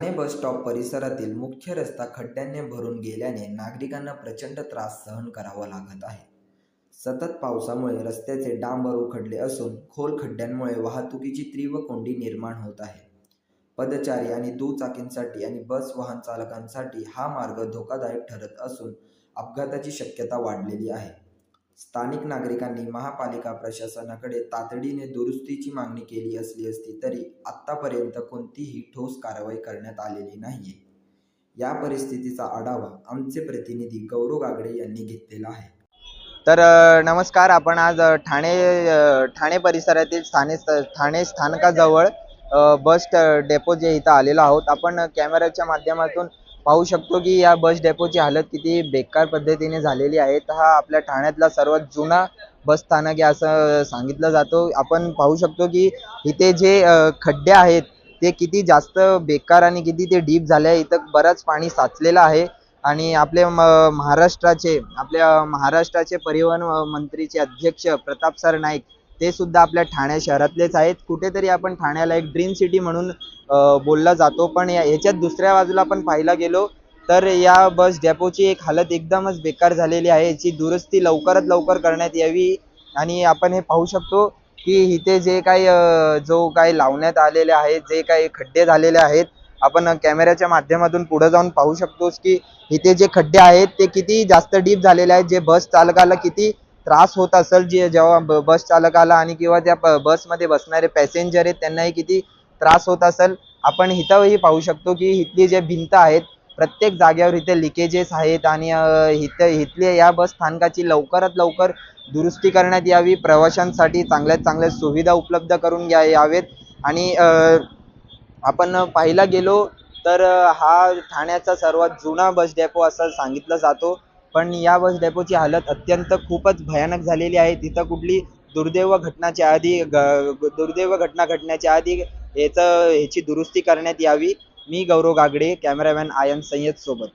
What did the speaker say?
Thane bus stop परिसरातील मुख्य रस्ता खड्ड्यांनी भरून गेल्याने नागरिकांना प्रचंड त्रास सहन करावा लागत आहे. सतत पावसामुळे रस्त्याचे डांबर उखडले असून खोल खड्ड्यांमुळे वाहतुकीची तीव्र कोंडी निर्माण होत आहे. पदचारी आणि दुचाकींसाठी आणि बस वाहन चालकांसाठी हा मार्ग धोकादायक ठरत असून अपघाताची शक्यता वाढलेली आहे. स्थानिक नागरिकांनी महापालिका प्रशासनाकडे तातडीने दुरुस्तीची मागणी केली असली तरी आत्तापर्यंत कोणतीही ठोस कारवाई करण्यात आलेली नाहीये. या परिस्थितीचा आढावा आमचे प्रतिनिधी गौरव गागडे यांनी घेतलेला आहे. तर नमस्कार. आपण आज ठाणे परिसरातील ठाणे स्थानकाजवळ बस डेपो जे इथं आलेलो आहोत. आपण कॅमेऱ्याच्या माध्यमातून पाहू शकतो की या बस डेपोची हालत किती बेकार पद्धतीने झालेली आहे. हा आपल्या ठाण्यातला सर्वात जुना बस स्थानक आहे असं सांगितलं जातं. आपण पाहू शकतो की इथे जे खड्डे आहेत ते किती जास्त बेकार आणि किती ते डीप झाले आहे. इथं बरंच पाणी साचलेलं आहे आणि आपल्या महाराष्ट्राचे परिवहन मंत्रीचे अध्यक्ष प्रताप सर नाईक ते सुद्धा आपल्या ठाणे शहरातलेच आहेत. कुठेतरी आपण ठाण्याला एक ड्रीम सिटी म्हणून बोलला जातो, पण याच्यात दुसऱ्या बाजूला आपण पाहायला गेलो तर या बस डेपोची एक हालत एकदमच बेकार झालेली आहे. याची दुरुस्ती लवकरात लवकर करण्यात यावी. आणि आपण हे पाहू शकतो की इथे जे काही जो काही लावण्यात आलेले आहेत, जे काही खड्डे झालेले आहेत, आपण कॅमेऱ्याच्या माध्यमातून पुढे जाऊन पाहू शकतो की इथे जे खड्डे आहेत ते किती जास्त डीप झालेले आहेत. जे बस चालकाला किती त्रास होत असेल, जेव्हा बस चालकाला आणि किंवा त्या बसमध्ये बसणारे पॅसेंजर आहेत त्यांनाही किती त्रास होत असेल. आपण इथंही पाहू शकतो की इथली जे भिंत आहेत प्रत्येक जागेवर इथे लिकेजेस आहेत आणि इथले या बस स्थानकाची लवकरात लवकर दुरुस्ती करण्यात यावी. प्रवाशांसाठी चांगल्यात चांगल्या सुविधा उपलब्ध करून यावेत. आणि आपण पाहायला गेलो तर हा ठाण्याचा सर्वात जुना बस डेपो असं सांगितलं जातो, पण या बस डेपोची हालत अत्यंत खूपच भयानक झालेली आहे. तिथं कुठली दुर्दैव घटना घडण्याच्या आधी याची दुरुस्ती करण्यात यावी. मी गौरव गागडे, कॅमेरामॅन आयन सय्यद सोबत.